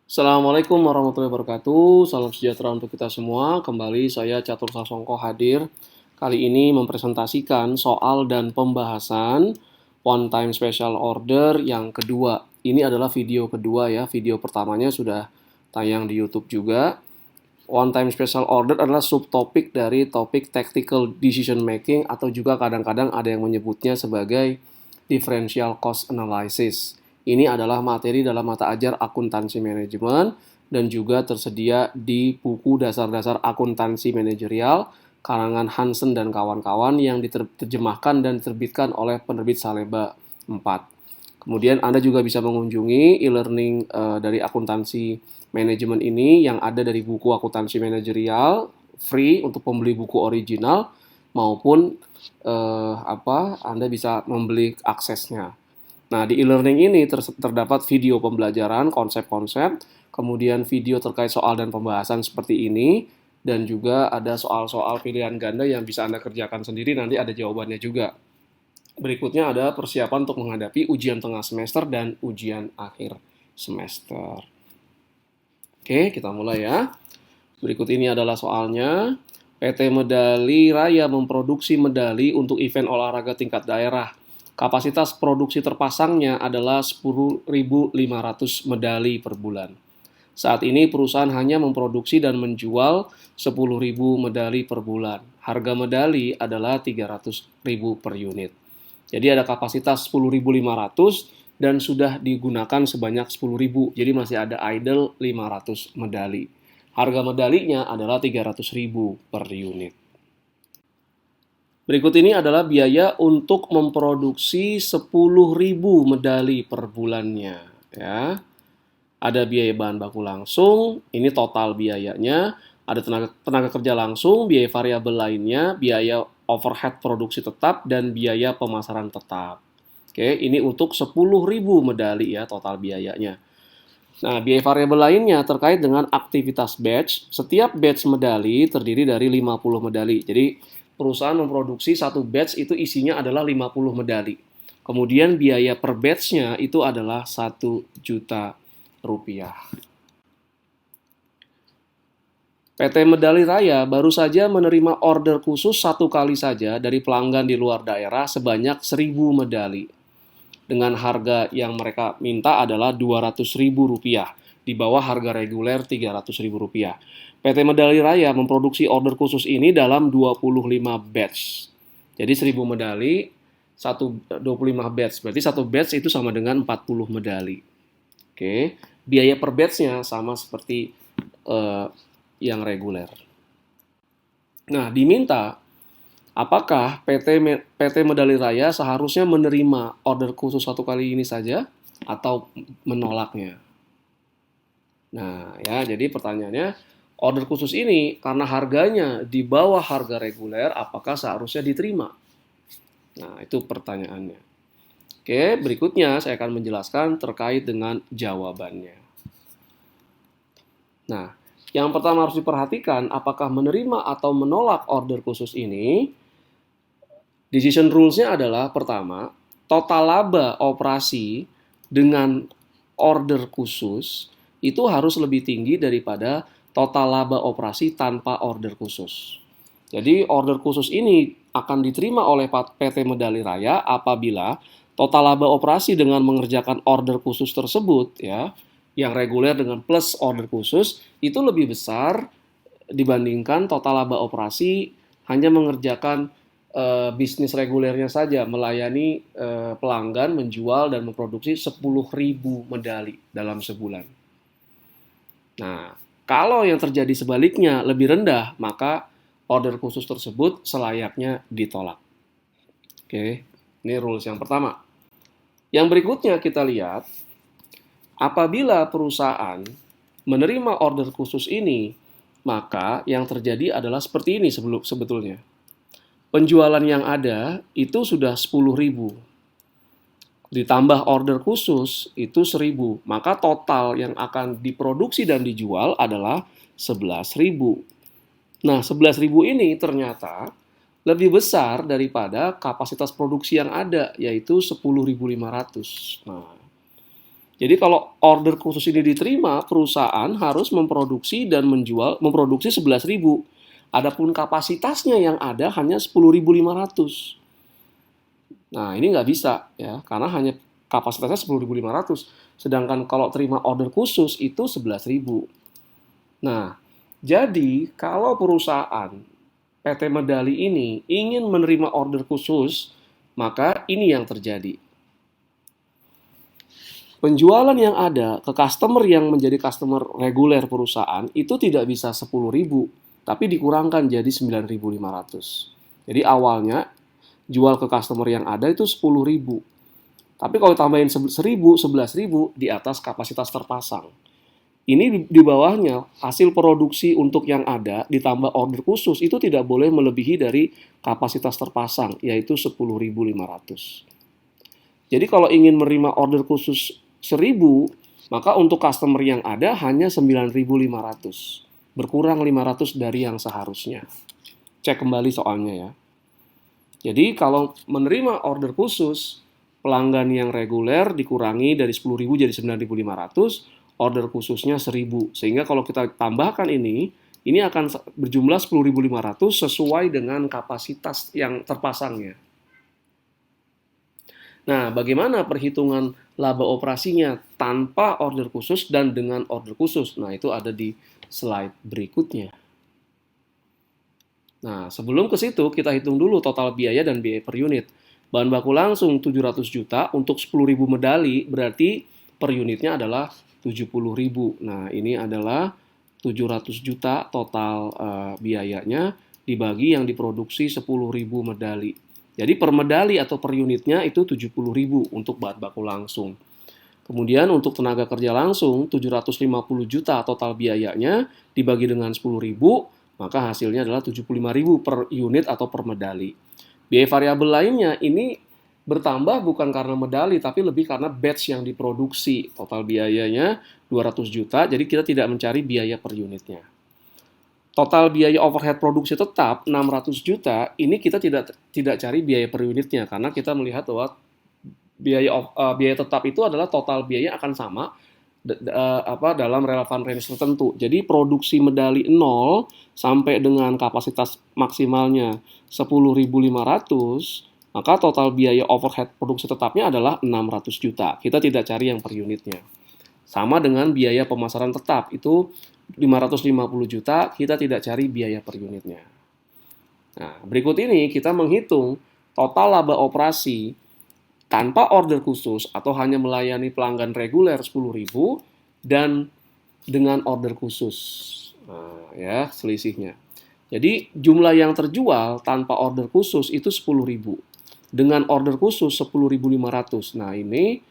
Assalamualaikum warahmatullahi wabarakatuh. Salam sejahtera untuk kita semua. Kembali saya Catur Sasongko hadir. Kali ini mempresentasikan soal dan pembahasan one time special order yang kedua. Ini adalah video kedua ya. Video pertamanya sudah tayang di YouTube juga. One time special order adalah subtopik dari topik tactical decision making atau juga kadang-kadang ada yang menyebutnya sebagai differential cost analysis. Ini adalah materi dalam mata ajar akuntansi manajemen dan juga tersedia di buku dasar-dasar akuntansi manajerial karangan Hansen dan kawan-kawan yang diterjemahkan dan diterbitkan oleh penerbit Saleba 4. Kemudian Anda juga bisa mengunjungi e-learning dari akuntansi manajemen ini yang ada dari buku akuntansi manajerial free untuk pembeli buku original maupun Anda bisa membeli aksesnya. Nah, di e-learning ini terdapat video pembelajaran, konsep-konsep, kemudian video terkait soal dan pembahasan seperti ini, dan juga ada soal-soal pilihan ganda yang bisa Anda kerjakan sendiri, nanti ada jawabannya juga. Berikutnya ada persiapan untuk menghadapi ujian tengah semester dan ujian akhir semester. Oke, kita mulai ya. Berikut ini adalah soalnya. PT Medali Raya memproduksi medali untuk event olahraga tingkat daerah. Kapasitas produksi terpasangnya adalah 10.500 medali per bulan. Saat ini perusahaan hanya memproduksi dan menjual 10.000 medali per bulan. Harga medali adalah 300.000 per unit. Jadi ada kapasitas 10.500 dan sudah digunakan sebanyak 10.000. Jadi masih ada idle 500 medali. Harga medalinya adalah 300.000 per unit. Berikut ini adalah biaya untuk memproduksi 10.000 medali per bulannya. Ya. Ada biaya bahan baku langsung, ini total biayanya. Ada tenaga kerja langsung, biaya variabel lainnya, biaya overhead produksi tetap, dan biaya pemasaran tetap. Oke, ini untuk 10.000 medali ya total biayanya. Nah, biaya variabel lainnya terkait dengan aktivitas batch. Setiap batch medali terdiri dari 50 medali. Jadi, perusahaan memproduksi satu batch itu isinya adalah 50 medali. Kemudian biaya per batch-nya itu adalah 1 juta rupiah. PT Medali Raya baru saja menerima order khusus satu kali saja dari pelanggan di luar daerah sebanyak 1.000 medali. Dengan harga yang mereka minta adalah Rp200.000, di bawah harga reguler Rp300.000. PT Medali Raya memproduksi order khusus ini dalam 25 batch. Jadi 1.000 medali, 25 batch. Berarti satu batch itu sama dengan 40 medali. Oke, biaya per batch-nya sama seperti yang reguler. Nah, diminta apakah PT Medali Raya seharusnya menerima order khusus satu kali ini saja atau menolaknya? Nah, ya, jadi pertanyaannya, order khusus ini karena harganya di bawah harga reguler, apakah seharusnya diterima? Nah, itu pertanyaannya. Oke, berikutnya saya akan menjelaskan terkait dengan jawabannya. Nah, yang pertama harus diperhatikan, apakah menerima atau menolak order khusus ini. Decision rules-nya adalah pertama, total laba operasi dengan order khusus itu harus lebih tinggi daripada total laba operasi tanpa order khusus. Jadi order khusus ini akan diterima oleh PT Medali Raya apabila total laba operasi dengan mengerjakan order khusus tersebut ya, yang reguler dengan plus order khusus itu lebih besar dibandingkan total laba operasi hanya mengerjakan bisnis regulernya saja, melayani pelanggan, menjual dan memproduksi 10.000 medali dalam sebulan. Nah, kalau yang terjadi sebaliknya lebih rendah, maka order khusus tersebut selayaknya ditolak. Oke, ini rules yang pertama. Yang berikutnya kita lihat, apabila perusahaan menerima order khusus ini, maka yang terjadi adalah seperti ini sebetulnya. Penjualan yang ada itu sudah 10.000. Ditambah order khusus itu 1.000. Maka total yang akan diproduksi dan dijual adalah 11.000. Nah, 11.000 ini ternyata lebih besar daripada kapasitas produksi yang ada, yaitu 10.500. Nah, Jadi kalau order khusus ini diterima, perusahaan harus memproduksi dan memproduksi 11.000. Adapun kapasitasnya yang ada hanya 10.500. Nah, ini nggak bisa ya, karena hanya kapasitasnya 10.500. Sedangkan kalau terima order khusus itu 11.000. Nah, jadi kalau perusahaan PT Medali ini ingin menerima order khusus, maka ini yang terjadi. Penjualan yang ada ke customer yang menjadi customer reguler perusahaan itu tidak bisa 10.000, tapi dikurangkan jadi 9.500. Jadi awalnya jual ke customer yang ada itu 10.000. Tapi kalau tambahin 1.000, 11.000 di atas kapasitas terpasang. Ini di bawahnya hasil produksi untuk yang ada ditambah order khusus itu tidak boleh melebihi dari kapasitas terpasang, yaitu 10.500. Jadi kalau ingin menerima order khusus 1.000, maka untuk customer yang ada hanya 9.500. Berkurang 500 dari yang seharusnya. Cek kembali soalnya ya. Jadi kalau menerima order khusus, pelanggan yang reguler dikurangi dari 10.000 jadi 9.500, order khususnya 1.000. Sehingga kalau kita tambahkan ini akan berjumlah 10.500 sesuai dengan kapasitas yang terpasangnya. Nah, bagaimana perhitungan laba operasinya tanpa order khusus dan dengan order khusus? Nah, itu ada di slide berikutnya. Nah, sebelum ke situ, kita hitung dulu total biaya dan biaya per unit. Bahan baku langsung 700 juta untuk 10.000 medali, berarti per unitnya adalah 70.000. Nah, ini adalah 700 juta total biayanya dibagi yang diproduksi 10.000 medali. Jadi per medali atau per unitnya itu 70.000 untuk bahan baku langsung. Kemudian untuk tenaga kerja langsung 750 juta total biayanya dibagi dengan 10.000, maka hasilnya adalah 75.000 per unit atau per medali. Biaya variabel lainnya ini bertambah bukan karena medali tapi lebih karena batch yang diproduksi. Total biayanya 200 juta, jadi kita tidak mencari biaya per unitnya. Total biaya overhead produksi tetap 600 juta, ini kita tidak cari biaya per unitnya karena kita melihat bahwa biaya tetap itu adalah total biaya akan sama dalam relevan range tertentu. Jadi produksi medali 0 sampai dengan kapasitas maksimalnya 10.500, maka total biaya overhead produksi tetapnya adalah 600 juta. Kita tidak cari yang per unitnya. Sama dengan biaya pemasaran tetap, itu 550 juta, kita tidak cari biaya per unitnya. Nah, berikut ini kita menghitung total laba operasi tanpa order khusus atau hanya melayani pelanggan reguler 10.000 dan dengan order khusus. Nah, ya, selisihnya. Jadi jumlah yang terjual tanpa order khusus itu 10.000. Dengan order khusus 10.500. Nah, ini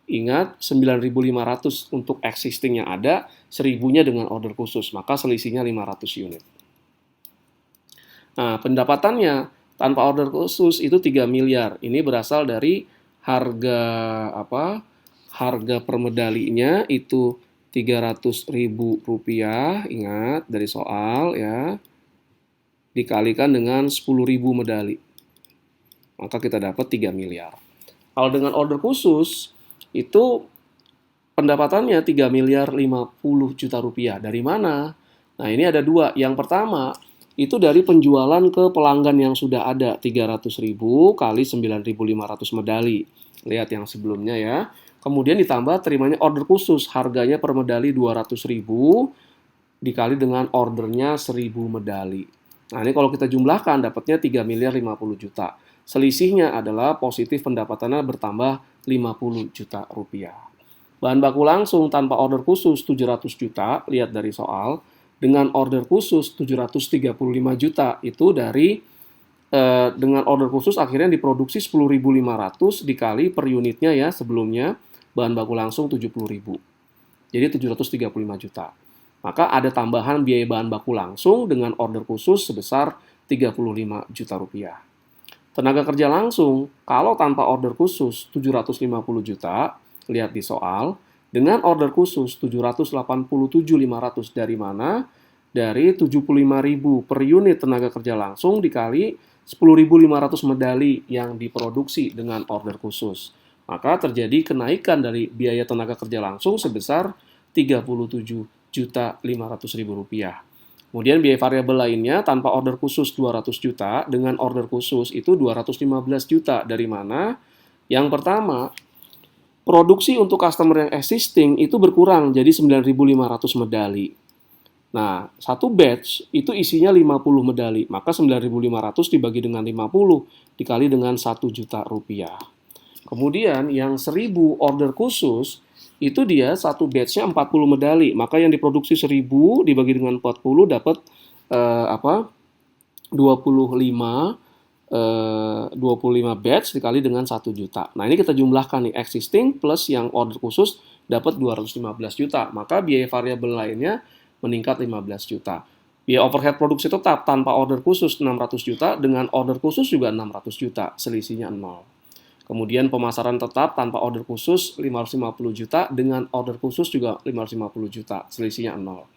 ingat 9.500 untuk existing yang ada, 1.000-nya dengan order khusus, maka selisihnya 500 unit. Nah, pendapatannya tanpa order khusus itu 3 miliar. Ini berasal dari harga harga per medalinya itu 300.000 rupiah, ingat dari soal ya, dikalikan dengan 10.000 medali. Maka kita dapat 3 miliar. Kalau dengan order khusus, itu pendapatannya 3 miliar 50 juta rupiah. Dari mana? Nah, ini ada dua. Yang pertama, itu dari penjualan ke pelanggan yang sudah ada. 300.000 kali 9.500 medali. Lihat yang sebelumnya ya. Kemudian ditambah terimanya order khusus. Harganya per medali 200.000 dikali dengan ordernya 1.000 medali. Nah, ini kalau kita jumlahkan dapatnya 3 miliar 50 juta. Selisihnya adalah positif pendapatannya bertambah 50 juta rupiah. Bahan baku langsung tanpa order khusus 700 juta, lihat dari soal. Dengan order khusus 735 juta, itu dari dengan order khusus akhirnya diproduksi 10.500 dikali per unitnya ya sebelumnya, bahan baku langsung 70.000. Jadi 735 juta. Maka ada tambahan biaya bahan baku langsung dengan order khusus sebesar 35 juta rupiah. Tenaga kerja langsung, kalau tanpa order khusus 750 juta, lihat di soal, dengan order khusus 787.500 dari mana? Dari 75.000 per unit tenaga kerja langsung dikali 10.500 medali yang diproduksi dengan order khusus. maka terjadi kenaikan dari biaya tenaga kerja langsung sebesar Rp37.500.000. Kemudian biaya variabel lainnya tanpa order khusus 200 juta, dengan order khusus itu 215 juta. Dari mana? Yang pertama, produksi untuk customer yang existing itu berkurang jadi 9.500 medali. Nah, satu batch itu isinya 50 medali, maka 9.500 dibagi dengan 50 dikali dengan 1 juta rupiah. Kemudian yang 1.000 order khusus itu dia satu batch-nya 40 medali, maka yang diproduksi 1.000 dibagi dengan 40 dapat 25 batch dikali dengan 1 juta. Nah, ini kita jumlahkan nih, existing plus yang order khusus dapat 215 juta. Maka biaya variabel lainnya meningkat 15 juta. Biaya overhead produksi tetap tanpa order khusus 600 juta, dengan order khusus juga 600 juta, selisihnya 0. Kemudian pemasaran tetap tanpa order khusus 550 juta, dengan order khusus juga 550 juta, selisihnya 0.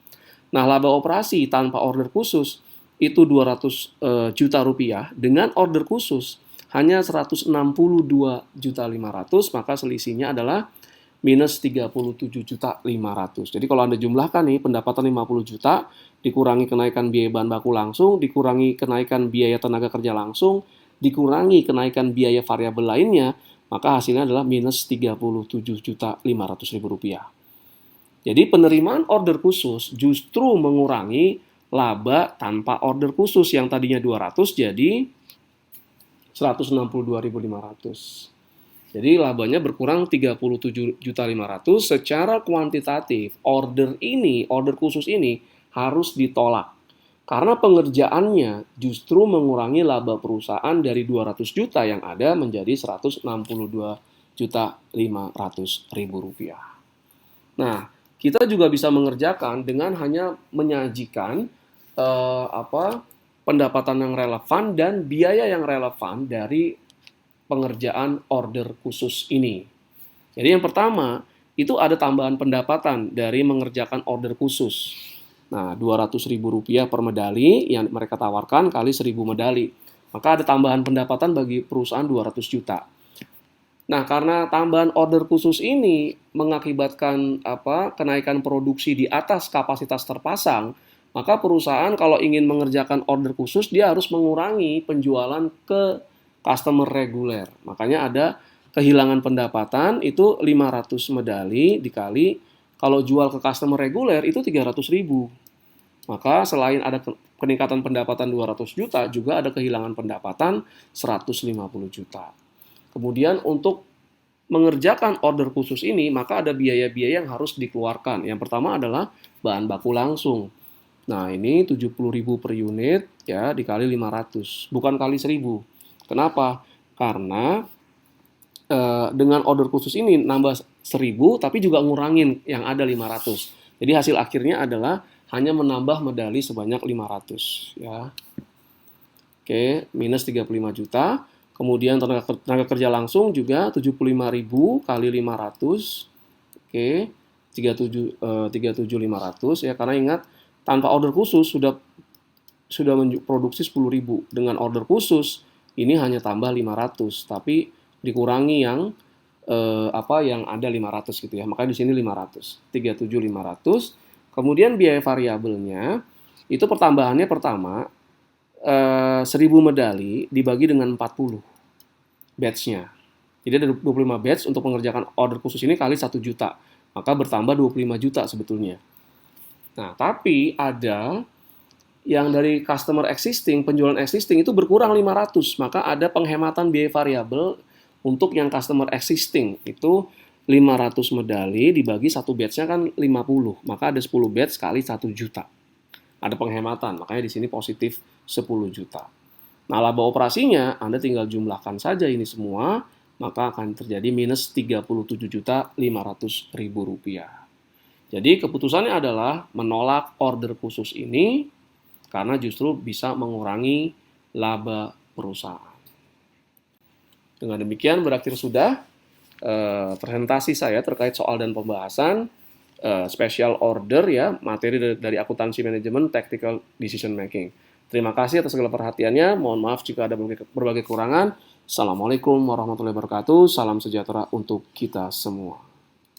Nah, laba operasi tanpa order khusus itu 200 juta rupiah, dengan order khusus hanya 162.500.000, maka selisihnya adalah minus 37.500.000. Jadi kalau Anda jumlahkan nih, pendapatan 50 juta, dikurangi kenaikan biaya bahan baku langsung, dikurangi kenaikan biaya tenaga kerja langsung, dikurangi kenaikan biaya variabel lainnya, maka hasilnya adalah minus 37.500.000 rupiah. Jadi penerimaan order khusus justru mengurangi laba tanpa order khusus yang tadinya 200 jadi 162.500. Jadi labanya berkurang 37.500 secara kuantitatif. Order khusus ini harus ditolak. Karena pengerjaannya justru mengurangi laba perusahaan dari 200 juta yang ada menjadi 162.500.000 rupiah. Nah, kita juga bisa mengerjakan dengan hanya menyajikan pendapatan yang relevan dan biaya yang relevan dari pengerjaan order khusus ini. Jadi yang pertama, itu ada tambahan pendapatan dari mengerjakan order khusus. Nah, Rp200.000 per medali yang mereka tawarkan kali 1.000 medali. Maka ada tambahan pendapatan bagi perusahaan 200 juta. Nah, karena tambahan order khusus ini mengakibatkan kenaikan produksi di atas kapasitas terpasang, maka perusahaan kalau ingin mengerjakan order khusus, dia harus mengurangi penjualan ke customer reguler. Makanya ada kehilangan pendapatan itu 500 medali dikali kalau jual ke customer reguler itu 300.000. Maka selain ada peningkatan pendapatan 200 juta, juga ada kehilangan pendapatan 150 juta. Kemudian untuk mengerjakan order khusus ini, maka ada biaya-biaya yang harus dikeluarkan. Yang pertama adalah bahan baku langsung. Nah, ini 70.000 per unit ya dikali 500, bukan kali 1.000. Kenapa? Karena dengan order khusus ini nambah 1.000 tapi juga ngurangin yang ada 500. Jadi hasil akhirnya adalah hanya menambah medali sebanyak 500 ya. Oke, minus 35 juta. Kemudian tenaga kerja langsung juga 75.000 kali 500. Oke, 37.500 ya, karena ingat tanpa order khusus sudah produksi 10.000. Dengan order khusus ini hanya tambah 500, tapi dikurangi yang yang ada 500 gitu ya. Makanya di sini 500, 37.500. Kemudian biaya variabelnya itu pertambahannya pertama 1.000 medali dibagi dengan 40 batch-nya. Jadi ada 25 batch untuk mengerjakan order khusus ini kali 1 juta. Maka bertambah 25 juta sebetulnya. Nah, tapi ada yang dari customer existing, penjualan existing itu berkurang 500. Maka ada penghematan biaya variabel untuk yang customer existing. Itu 500 medali dibagi satu batch-nya kan 50. Maka ada 10 batch kali 1 juta. Ada penghematan, makanya di sini positif 10 juta. Nah, laba operasinya Anda tinggal jumlahkan saja ini semua, maka akan terjadi minus 37.500.000 rupiah. Jadi keputusannya adalah menolak order khusus ini karena justru bisa mengurangi laba perusahaan. Dengan demikian berakhir sudah presentasi saya terkait soal dan pembahasan special order ya, materi dari akuntansi manajemen tactical decision making. Terima kasih atas segala perhatiannya. Mohon maaf jika ada berbagai kekurangan. Assalamualaikum warahmatullahi wabarakatuh. Salam sejahtera untuk kita semua.